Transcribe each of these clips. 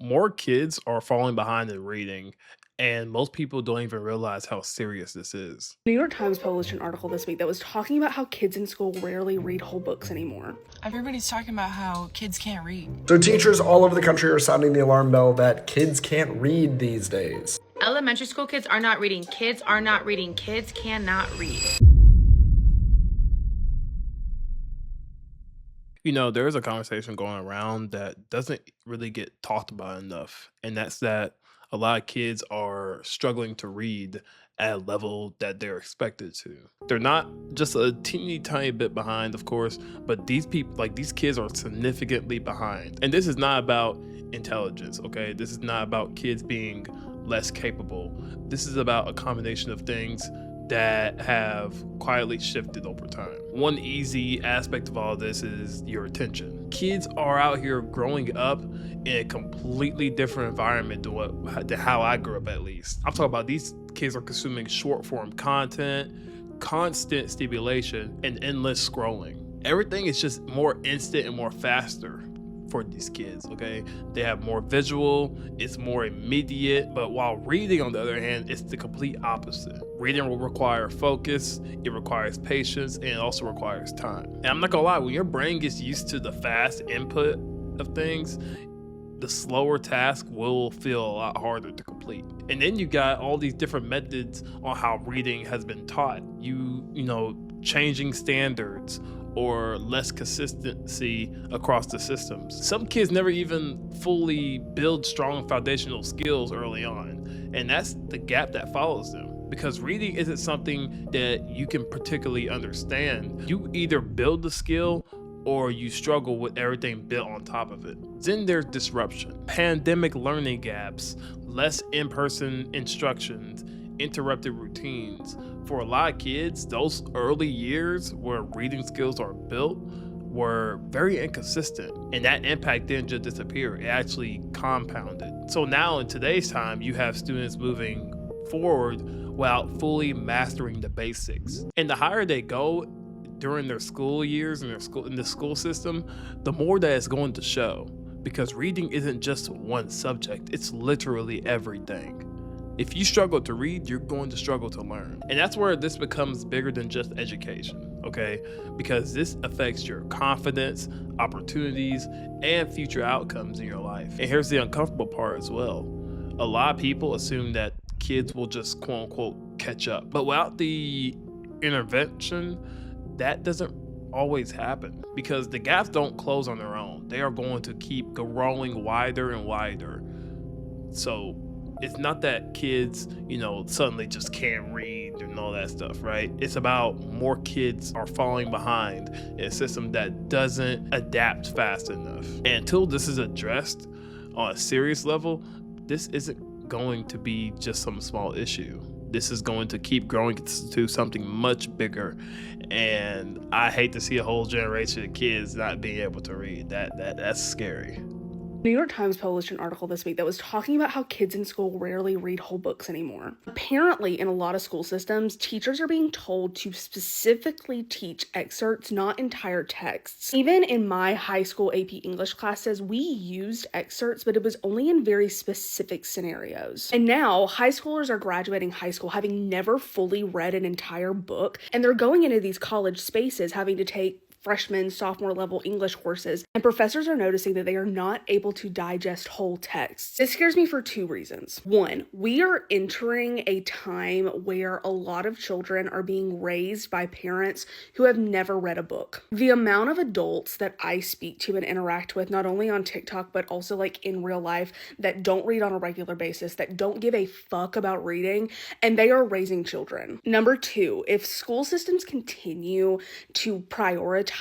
More kids are falling behind in reading, and most people don't even realize how serious this is. New York Times published an article this week that was talking about how kids in school rarely read whole books anymore. Everybody's talking about how kids can't read. So teachers all over the country are sounding the alarm bell that kids can't read these days. Elementary school kids are not reading. Kids are not reading. Kids cannot read. There's a conversation going around that doesn't really get talked about enough, and that's that a lot of kids are struggling to read at a level that they're expected to. They're not just a teeny tiny bit behind, of course, but these people, like these kids, are significantly behind. And this is not about intelligence, okay? This is not about kids being less capable. This is about a combination of things that have quietly shifted over time. One easy aspect of all this is your attention. Kids are out here growing up in a completely different environment than how I grew up, at least. I'm talking about these kids are consuming short form content, constant stimulation, and endless scrolling. Everything is just more instant and more faster for these kids, okay? They have more visual, it's more immediate, but while reading, on the other hand, it's the complete opposite. Reading will require focus, it requires patience, and it also requires time. And I'm not gonna lie, when your brain gets used to the fast input of things, the slower task will feel a lot harder to complete. And then you got all these different methods on how reading has been taught. Changing standards or less consistency across the systems. Some kids never even fully build strong foundational skills early on, and that's the gap that follows them. Because reading isn't something that you can particularly understand. You either build the skill or you struggle with everything built on top of it. Then there's disruption, pandemic learning gaps, less in-person instructions, interrupted routines. For a lot of kids, those early years where reading skills are built were very inconsistent, and that impact didn't just disappear, it actually compounded. So now in today's time, you have students moving forward without fully mastering the basics. And the higher they go during their school years in the school system, the more that it's going to show, because reading isn't just one subject, it's literally everything. If you struggle to read, you're going to struggle to learn. And that's where this becomes bigger than just education, okay? Because this affects your confidence, opportunities, and future outcomes in your life. And here's the uncomfortable part as well. A lot of people assume that kids will just quote unquote catch up. But without the intervention, that doesn't always happen, because the gaps don't close on their own. They are going to keep growing wider and wider. So it's not that kids, suddenly just can't read and all that stuff, right? It's about more kids are falling behind in a system that doesn't adapt fast enough. And until this is addressed on a serious level, this isn't going to be just some small issue. This is going to keep growing to something much bigger. And I hate to see a whole generation of kids not being able to read. That's scary. New York Times published an article this week that was talking about how kids in school rarely read whole books anymore. Apparently, in a lot of school systems, teachers are being told to specifically teach excerpts, not entire texts. Even in my high school AP English classes, we used excerpts, but it was only in very specific scenarios. And now, high schoolers are graduating high school having never fully read an entire book, and they're going into these college spaces having to take freshman, sophomore level English courses, and professors are noticing that they are not able to digest whole texts. This scares me for two reasons. One, we are entering a time where a lot of children are being raised by parents who have never read a book. The amount of adults that I speak to and interact with, not only on TikTok, but also like in real life, that don't read on a regular basis, that don't give a fuck about reading, and they are raising children. Number two, if school systems continue to prioritize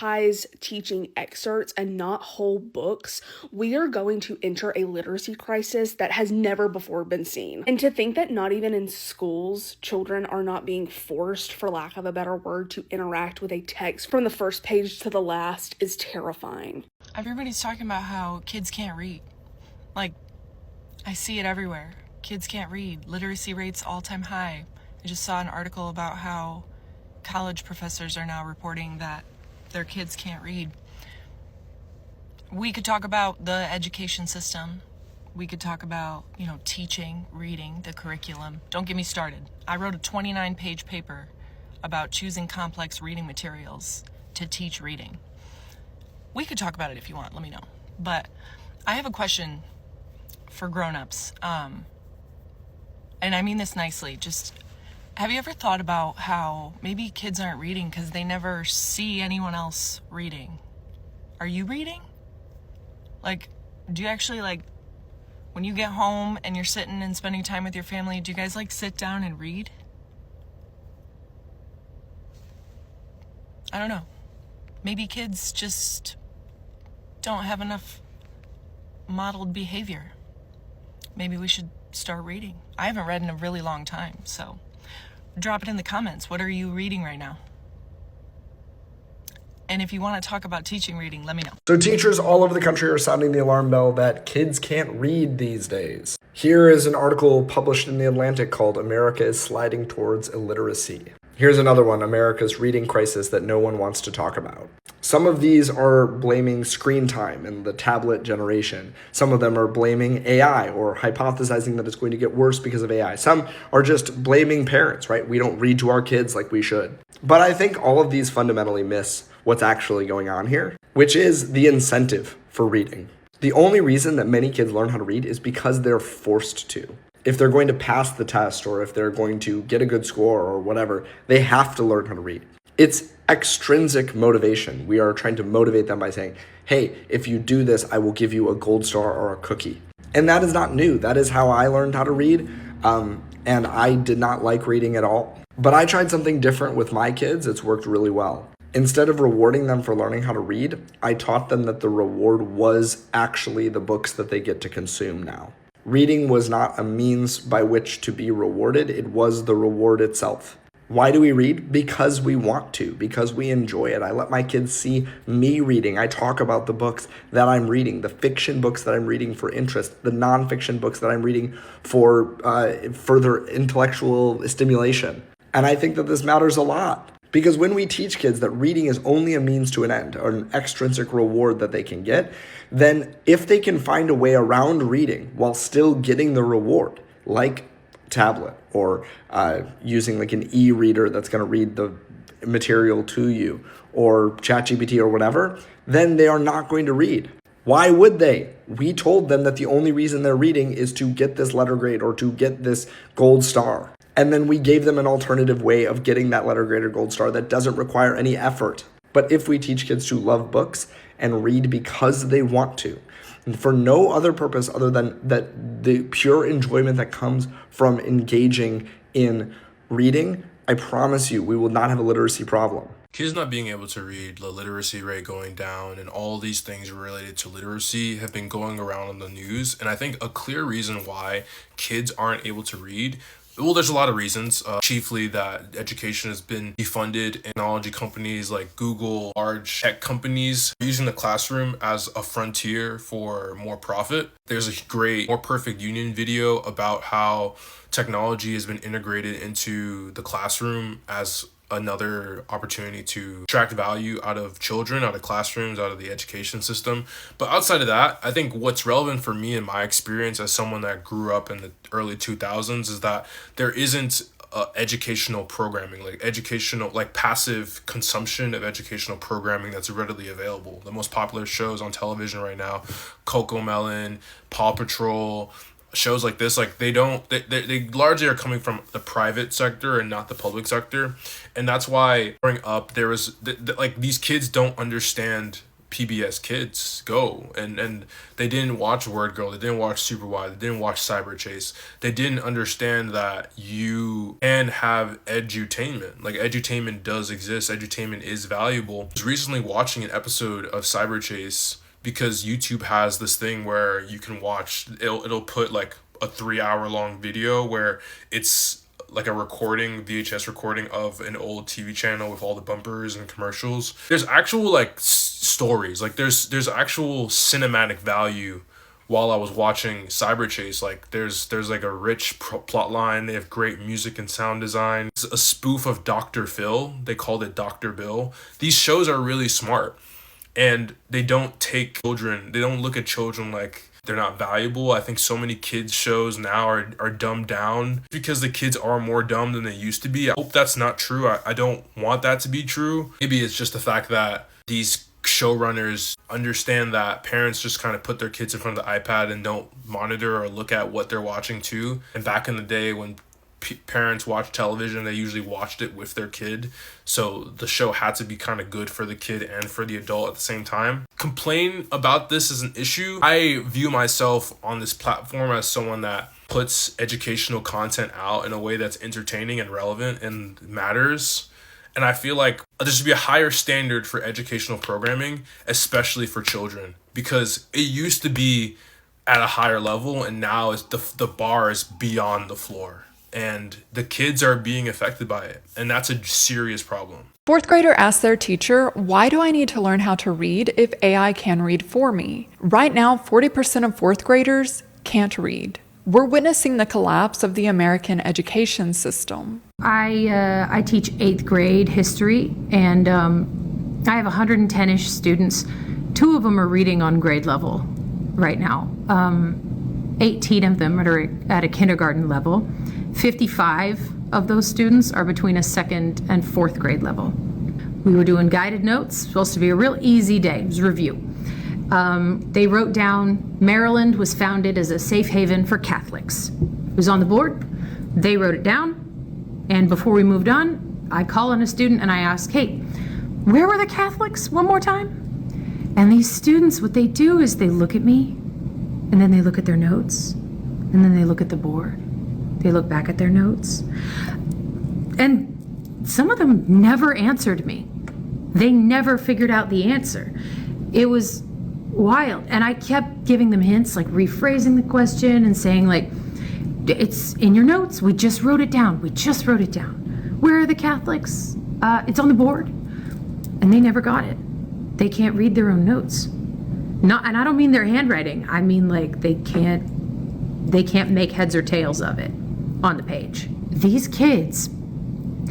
teaching excerpts and not whole books, we are going to enter a literacy crisis that has never before been seen. And to think that not even in schools, children are not being forced, for lack of a better word, to interact with a text from the first page to the last is terrifying. Everybody's talking about how kids can't read. Like, I see it everywhere. Kids can't read. Literacy rates all-time high. I just saw an article about how college professors are now reporting that their kids can't read. We could talk about the education system, We could talk about, teaching, reading, the curriculum. Don't get me started. I wrote a 29-page paper about choosing complex reading materials to teach reading. We could talk about it if you want, let me know. But I have a question for grown-ups. And I mean this nicely. Just, have you ever thought about how maybe kids aren't reading because they never see anyone else reading? Are you reading? Like, do you actually, when you get home and you're sitting and spending time with your family, do you guys, sit down and read? I don't know. Maybe kids just don't have enough modeled behavior. Maybe we should start reading. I haven't read in a really long time, so drop it in the comments. What are you reading right now? And if you want to talk about teaching reading, let me know. So teachers all over the country are sounding the alarm bell that kids can't read these days. Here is an article published in The Atlantic called "America is Sliding Towards Illiteracy." Here's another one, "America's Reading Crisis That No One Wants to Talk About." Some of these are blaming screen time and the tablet generation. Some of them are blaming AI or hypothesizing that it's going to get worse because of AI. Some are just blaming parents, right? We don't read to our kids like we should. But I think all of these fundamentally miss what's actually going on here, which is the incentive for reading. The only reason that many kids learn how to read is because they're forced to. If they're going to pass the test or if they're going to get a good score or whatever, they have to learn how to read. It's extrinsic motivation. We are trying to motivate them by saying, hey, if you do this, I will give you a gold star or a cookie. And that is not new. That is how I learned how to read. And I did not like reading at all. But I tried something different with my kids. It's worked really well. Instead of rewarding them for learning how to read, I taught them that the reward was actually the books that they get to consume now. Reading was not a means by which to be rewarded. It was the reward itself. Why do we read? Because we want to, because we enjoy it. I let my kids see me reading. I talk about the books that I'm reading, the fiction books that I'm reading for interest, the nonfiction books that I'm reading for further intellectual stimulation. And I think that this matters a lot. Because when we teach kids that reading is only a means to an end, or an extrinsic reward that they can get, then if they can find a way around reading while still getting the reward, like tablet or using an e-reader that's going to read the material to you, or ChatGPT or whatever, then they are not going to read. Why would they? We told them that the only reason they're reading is to get this letter grade or to get this gold star. And then we gave them an alternative way of getting that letter grade or gold star that doesn't require any effort. But if we teach kids to love books and read because they want to, and for no other purpose other than that the pure enjoyment that comes from engaging in reading, I promise you, we will not have a literacy problem. Kids not being able to read, the literacy rate going down, and all these things related to literacy have been going around on the news. And I think a clear reason why kids aren't able to read, well, there's a lot of reasons, chiefly that education has been defunded and technology companies like Google, large tech companies, are using the classroom as a frontier for more profit. There's a great More Perfect Union video about how technology has been integrated into the classroom as another opportunity to extract value out of children, out of classrooms, out of the education system. But outside of that, I think what's relevant for me in my experience as someone that grew up in the early 2000s is that there isn't educational programming, like passive consumption of educational programming that's readily available. The most popular shows on television right now, Coco Melon, Paw Patrol, shows like this, they largely are coming from the private sector and not the public sector. And that's why growing up there was these kids don't understand PBS Kids Go, and they didn't watch Word Girl, they didn't watch Super Wide, they didn't watch Cyber Chase. They didn't understand that you can have edutainment. Edutainment does exist, edutainment is valuable. I was recently watching an episode of Cyber Chase because YouTube has this thing where you can watch, it'll put a 3-hour long video where it's like a recording, VHS recording of an old TV channel with all the bumpers and commercials. There's actual stories, there's actual cinematic value. While I was watching Cyber Chase, there's a rich plot line. They have great music and sound design. It's a spoof of Dr. Phil. They called it Dr. Bill. These shows are really smart. And they don't look at children like they're not valuable. I think so many kids shows now are dumbed down because the kids are more dumb than they used to be. I hope that's not true. I don't want that to be true. Maybe it's just the fact that these showrunners understand that parents just kind of put their kids in front of the iPad and don't monitor or look at what they're watching too. And back in the day when parents watched television, they usually watched it with their kid, so the show had to be kind of good for the kid and for the adult at the same time. Complain about this as an issue. I view myself on this platform as someone that puts educational content out in a way that's entertaining and relevant and matters. And I feel like there should be a higher standard for educational programming, especially for children, because it used to be at a higher level and now it's the bar is beyond the floor. And the kids are being affected by it. And that's a serious problem. Fourth grader asked their teacher, "Why do I need to learn how to read if AI can read for me?" Right now, 40% of fourth graders can't read. We're witnessing the collapse of the American education system. I teach 8th grade history, and I have 110-ish students. 2 of them are reading on grade level right now. 18 of them are at a kindergarten level. 55 of those students are between a 2nd and 4th grade level. We were doing guided notes, supposed to be a real easy day. It was review. They wrote down Maryland was founded as a safe haven for Catholics. It was on the board. They wrote it down. And before we moved on, I call on a student and I ask, "Hey, where were the Catholics one more time?" And these students, what they do is they look at me and then they look at their notes and then they look at the board. They look back at their notes. And some of them never answered me. They never figured out the answer. It was wild. And I kept giving them hints, like rephrasing the question and saying, like, "It's in your notes. We just wrote it down. We just wrote it down. Where are the Catholics? It's on the board." And they never got it. They can't read their own notes. And I don't mean their handwriting. I mean, like, they can't make heads or tails of it on the page. These kids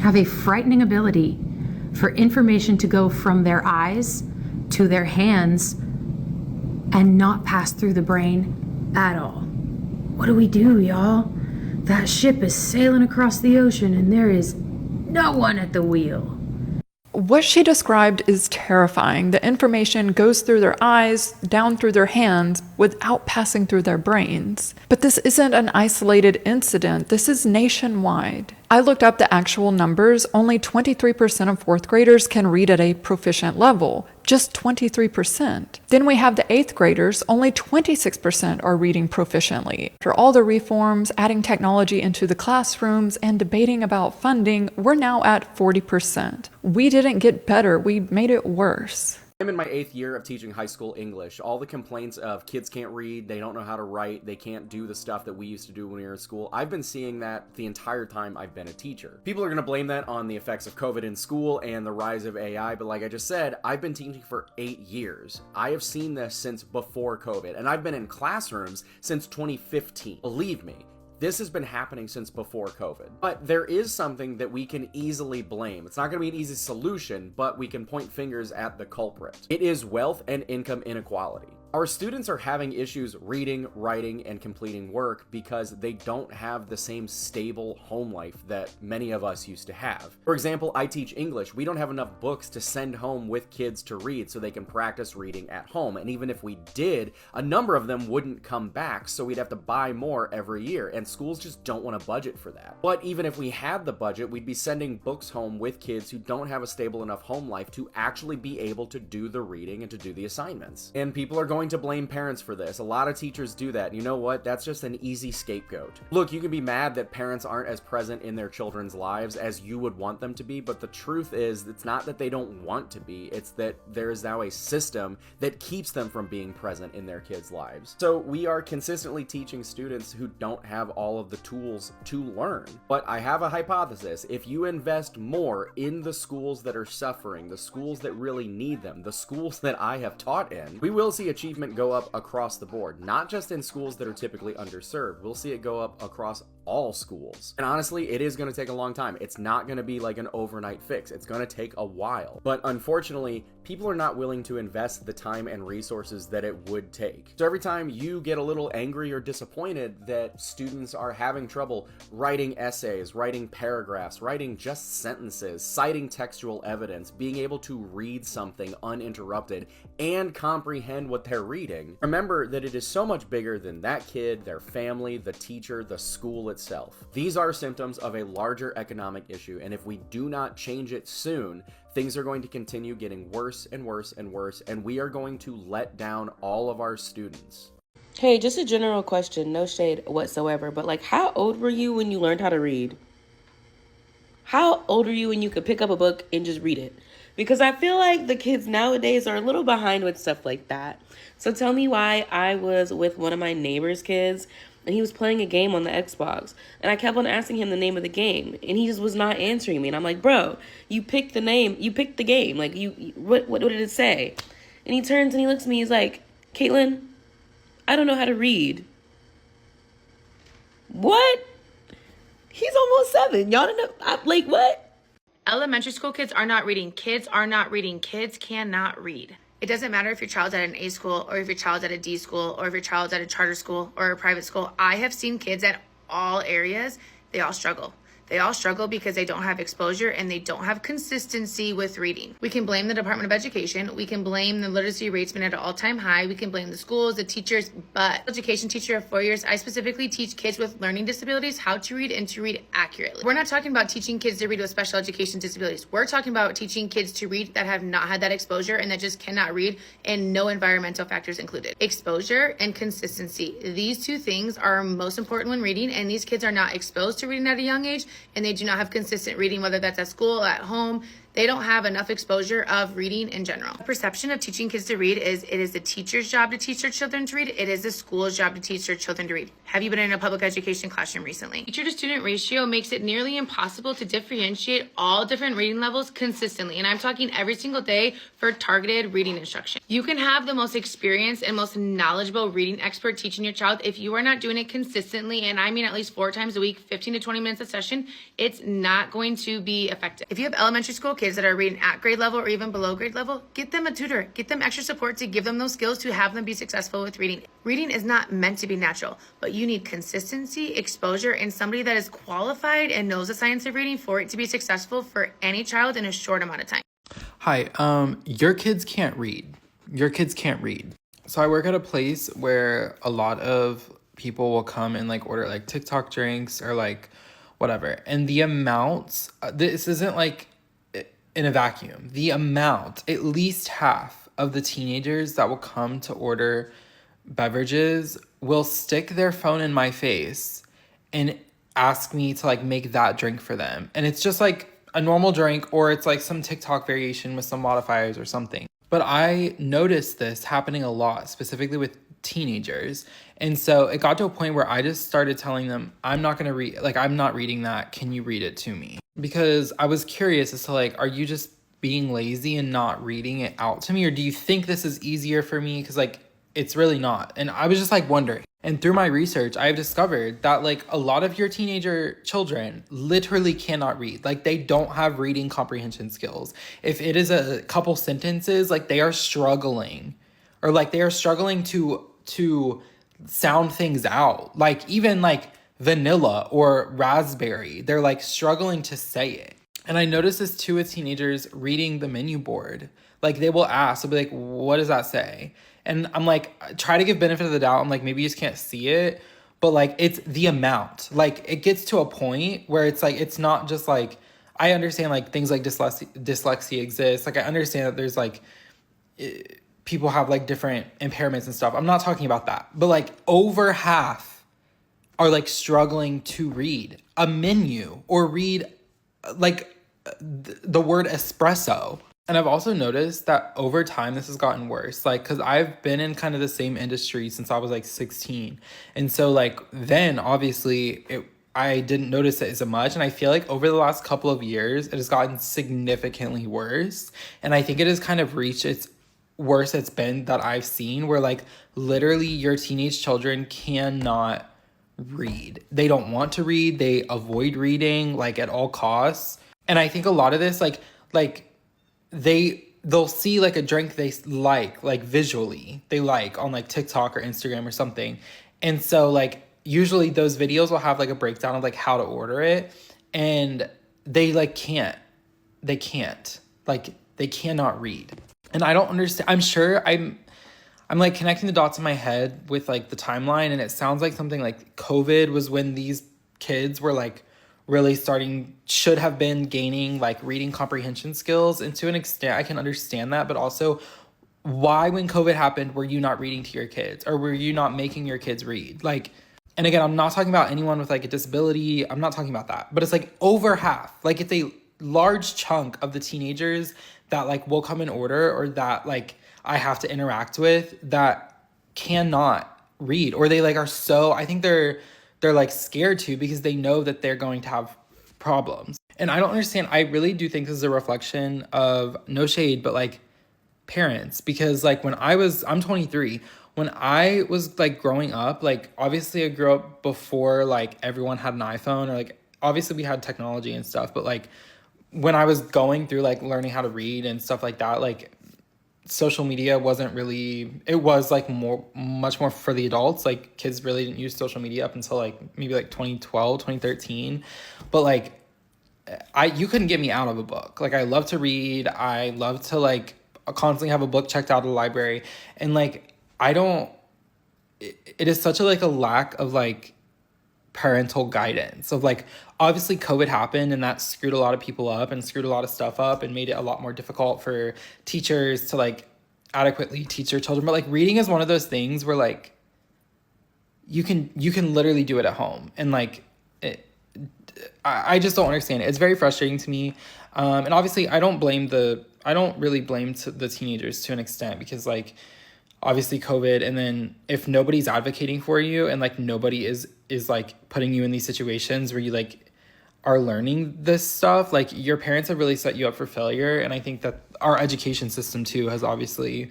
have a frightening ability for information to go from their eyes to their hands and not pass through the brain at all. What do we do, y'all? That ship is sailing across the ocean and there is no one at the wheel. What she described is terrifying. The information goes through their eyes, down through their hands, without passing through their brains. But this isn't an isolated incident. This is nationwide. I looked up the actual numbers. Only 23% of fourth graders can read at a proficient level. Just 23%. Then we have the 8th graders. Only 26% are reading proficiently. After all the reforms, adding technology into the classrooms, and debating about funding, we're now at 40%. We didn't get better, we made it worse. I'm in my 8th year of teaching high school English. All the complaints of kids can't read, they don't know how to write, they can't do the stuff that we used to do when we were in school. I've been seeing that the entire time I've been a teacher. People are going to blame that on the effects of COVID in school and the rise of AI, but like I just said, I've been teaching for 8 years. I have seen this since before COVID, and I've been in classrooms since 2015. Believe me. This has been happening since before COVID. But there is something that we can easily blame. It's not going to be an easy solution, but we can point fingers at the culprit. It is wealth and income inequality. Our students are having issues reading, writing, and completing work because they don't have the same stable home life that many of us used to have. For example, I teach English. We don't have enough books to send home with kids to read so they can practice reading at home. And even if we did, a number of them wouldn't come back, so we'd have to buy more every year. And schools just don't want to budget for that. But even if we had the budget, we'd be sending books home with kids who don't have a stable enough home life to actually be able to do the reading and to do the assignments. And people are going to blame parents for this. A lot of teachers do that. You know what? That's just an easy scapegoat. Look, you can be mad that parents aren't as present in their children's lives as you would want them to be, but the truth is, it's not that they don't want to be, it's that there is now a system that keeps them from being present in their kids' lives. So we are consistently teaching students who don't have all of the tools to learn. But I have a hypothesis. If you invest more in the schools that are suffering, the schools that really need them, the schools that I have taught in, we will see achievement achievement go up across the board, not just in schools that are typically underserved. We'll see it go up across all schools. And honestly, it is going to take a long time. It's not going to be like an overnight fix. It's going to take a while. But unfortunately, people are not willing to invest the time and resources that it would take. So every time you get a little angry or disappointed that students are having trouble writing essays, writing paragraphs, writing just sentences, citing textual evidence, being able to read something uninterrupted and comprehend what they're reading, remember that it is so much bigger than that kid, their family, the teacher, the school itself. These are symptoms of a larger economic issue, and if we do not change it soon, things are going to continue getting worse and worse and worse, and we are going to let down all of our students. Hey, just a general question, no shade whatsoever, but like, how old were you when you learned how to read? How old were you when you could pick up a book and just read it? Because I feel like the kids nowadays are a little behind with stuff like that. So tell me why I was with one of my neighbor's kids and he was playing a game on the Xbox. And I kept on asking him the name of the game. And he just was not answering me. And I'm like, bro, you picked the name. You picked the game. Like, what did it say? And he turns and he looks at me. He's like, Caitlin, I don't know how to read. What? He's almost 7. Y'all don't know. Like, what? Elementary school kids are not reading. Kids are not reading. Kids cannot read. It doesn't matter if your child's at an A school or if your child's at a D school or if your child's at a charter school or a private school. I have seen kids at all areas. They all struggle. They all struggle because they don't have exposure and they don't have consistency with reading. We can blame the Department of Education. We can blame the literacy rates being at an all-time high. We can blame the schools, the teachers, but education teacher of 4 years, I specifically teach kids with learning disabilities how to read and to read accurately. We're not talking about teaching kids to read with special education disabilities. We're talking about teaching kids to read that have not had that exposure and that just cannot read, and no environmental factors included. Exposure and consistency. These two things are most important when reading, and these kids are not exposed to reading at a young age, and they do not have consistent reading, whether that's at school, at home. They don't have enough exposure of reading in general. The perception of teaching kids to read is it is the teacher's job to teach their children to read. It is the school's job to teach their children to read. Have you been in a public education classroom recently? Teacher to student ratio makes it nearly impossible to differentiate all different reading levels consistently. And I'm talking every single day for targeted reading instruction. You can have the most experienced and most knowledgeable reading expert teaching your child. If you are not doing it consistently, and I mean at least 4 times a week, 15 to 20 minutes a session, it's not going to be effective. If you have elementary school kids that are reading at grade level or even below grade level, get them a tutor, get them extra support to give them those skills to have them be successful with reading. Reading is not meant to be natural, but you need consistency, exposure, and somebody that is qualified and knows the science of reading for it to be successful for any child in a short amount of time. Hi, your kids can't read. Your kids can't read. So I work at a place where a lot of people will come and like order like TikTok drinks or like whatever. And the amounts, this isn't like in a vacuum. The amount, at least half of the teenagers that will come to order beverages will stick their phone in my face and ask me to like make that drink for them. And it's just like a normal drink, or it's like some TikTok variation with some modifiers or something. But I noticed this happening a lot, specifically with teenagers. And so it got to a point where I just started telling them, I'm not going to read, like, I'm not reading that. Can you read it to me? Because I was curious as to like, are you just being lazy and not reading it out to me? Or do you think this is easier for me? Because like, it's really not. And I was just like wondering. And through my research, I've discovered that like a lot of your teenager children literally cannot read. Like they don't have reading comprehension skills. If it is a couple sentences, like they are struggling, or like they are struggling to sound things out. Like even like vanilla or raspberry, they're like struggling to say it. And I noticed this too with teenagers reading the menu board. Like they will ask, they'll be like, what does that say? And I'm like, try to give benefit of the doubt. I'm like, maybe you just can't see it. But like, it's the amount. Like it gets to a point where it's like, it's not just like, I understand like things like dyslexia exists. Like I understand that there's like, people have like different impairments and stuff. I'm not talking about that. But like over half are like struggling to read a menu or read like the word espresso. And I've also noticed that over time, this has gotten worse. Like, because I've been in kind of the same industry since I was like 16. And so like then obviously I didn't notice it as much. And I feel like over the last couple of years, it has gotten significantly worse. And I think it has kind of reached its worse it's been that I've seen, where like literally your teenage children cannot read. They don't want to read. They avoid reading like at all costs. And I think a lot of this like they'll see like a drink they like visually they like on like TikTok or Instagram or something. And so like usually those videos will have like a breakdown of like how to order it, and they like they can't like they cannot read. And I don't understand. I'm sure I'm like connecting the dots in my head with like the timeline, and it sounds like something like COVID was when these kids were like really should have been gaining like reading comprehension skills. And to an extent I can understand that, but also why, when COVID happened, were you not reading to your kids, or were you not making your kids read? Like, and again, I'm not talking about anyone with like a disability. I'm not talking about that, but it's like over half, like it's a large chunk of the teenagers that like will come in order, or that like I have to interact with, that cannot read, or they like are so, I think they're like scared to, because they know that they're going to have problems. And I don't understand. I really do think this is a reflection of, no shade, but like parents, because like I'm 23. When I was like growing up, like obviously I grew up before like everyone had an iPhone, or like obviously we had technology and stuff, but like when I was going through like learning how to read and stuff like that, like social media wasn't really, it was like much more for the adults. Like kids really didn't use social media up until like maybe like 2012, 2013. But like you couldn't get me out of a book. Like I love to read. I love to like constantly have a book checked out of the library. And like it is such a like a lack of like parental guidance of like, obviously COVID happened and that screwed a lot of people up and screwed a lot of stuff up and made it a lot more difficult for teachers to like adequately teach their children. But like reading is one of those things where like you can literally do it at home. And like I just don't understand it. It's very frustrating to me. And obviously I don't really blame the teenagers to an extent, because like obviously COVID, and then if nobody's advocating for you, and like nobody is like putting you in these situations where you like are learning this stuff, like your parents have really set you up for failure. And I think that our education system too has obviously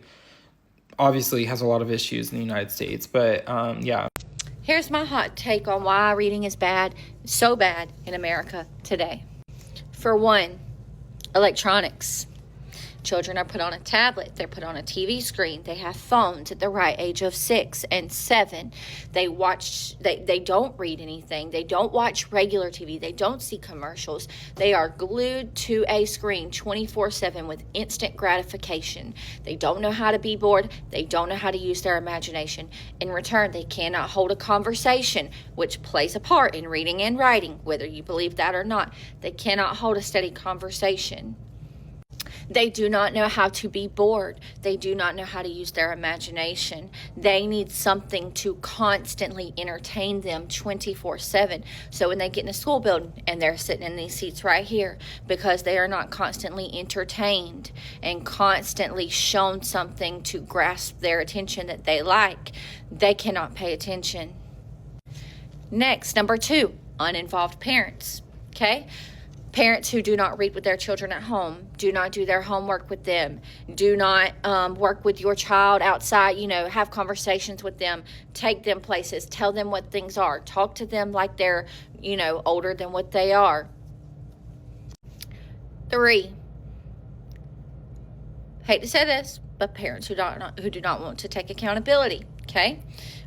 has a lot of issues in the United States. But yeah. Here's my hot take on why reading is bad, so bad in America today. For one, electronics. Children are put on a tablet, they're put on a TV screen, they have phones at the right age of 6 and 7. They don't read anything, they don't watch regular TV, they don't see commercials. They are glued to a screen 24/7 with instant gratification. They don't know how to be bored, they don't know how to use their imagination. In return, they cannot hold a conversation, which plays a part in reading and writing, whether you believe that or not. They cannot hold a steady conversation. They do not know how to be bored. They do not know how to use their imagination. They need something to constantly entertain them 24/7. So when they get in a school building and they're sitting in these seats right here, because they are not constantly entertained and constantly shown something to grasp their attention that they like, they cannot pay attention. Next, number 2, uninvolved parents. Okay? Parents who do not read with their children at home, do not do their homework with them, do not work with your child outside, have conversations with them, take them places, tell them what things are, talk to them like they're, older than what they are. 3, hate to say this, but parents who do not want to take accountability, okay?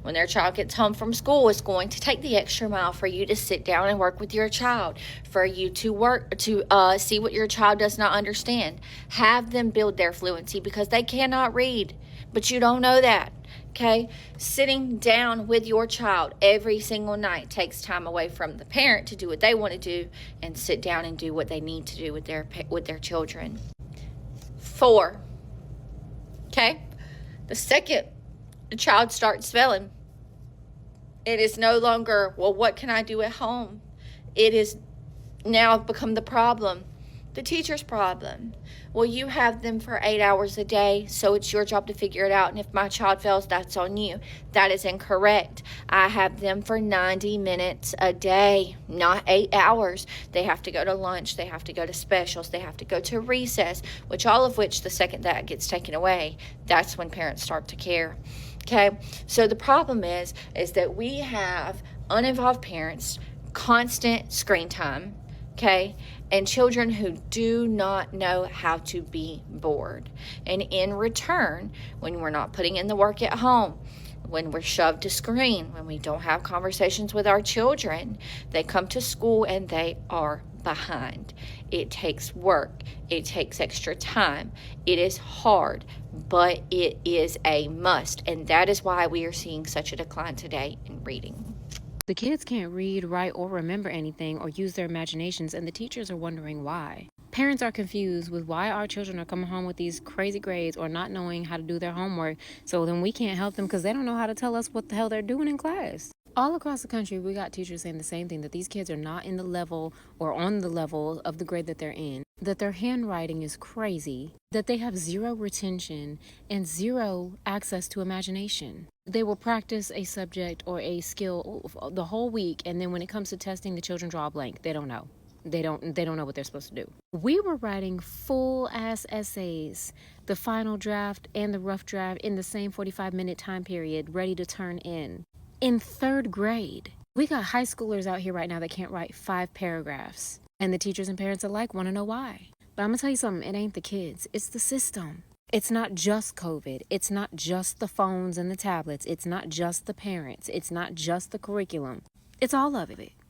When their child gets home from school, it's going to take the extra mile for you to sit down and work with your child, for you to see what your child does not understand. Have them build their fluency, because they cannot read, but you don't know that, okay? Sitting down with your child every single night takes time away from the parent to do what they want to do and sit down and do what they need to do with their children. 4, okay? The second the child starts spelling, it is no longer, well, what can I do at home? It is now become the problem. The teacher's problem. Well, you have them for 8 hours a day, so it's your job to figure it out. And if my child fails, that's on you. That is incorrect. I have them for 90 minutes a day, not 8 hours. They have to go to lunch. They have to go to specials. They have to go to recess, which all of which the second that gets taken away, that's when parents start to care. Okay, so the problem is that we have uninvolved parents, constant screen time, okay, and children who do not know how to be bored. And in return, when we're not putting in the work at home, when we're shoved to screen, when we don't have conversations with our children, they come to school and they are behind. It takes work. It takes extra time. It is hard, but it is a must. And that is why we are seeing such a decline today in reading. The kids can't read, write, or remember anything or use their imaginations, and the teachers are wondering why. Parents are confused with why our children are coming home with these crazy grades or not knowing how to do their homework, so then we can't help them because they don't know how to tell us what the hell they're doing in class. All across the country, we got teachers saying the same thing, that these kids are not in the level or on the level of the grade that they're in, that their handwriting is crazy, that they have zero retention and zero access to imagination. They will practice a subject or a skill the whole week, and then when it comes to testing, the children draw a blank. They don't know. They don't know what they're supposed to do. We were writing full-ass essays, the final draft and the rough draft in the same 45-minute time period, ready to turn in 3rd grade. We got high schoolers out here right now that can't write 5 paragraphs. And the teachers and parents alike want to know why. But I'm going to tell you something. It ain't the kids. It's the system. It's not just COVID. It's not just the phones and the tablets. It's not just the parents. It's not just the curriculum. It's all of it.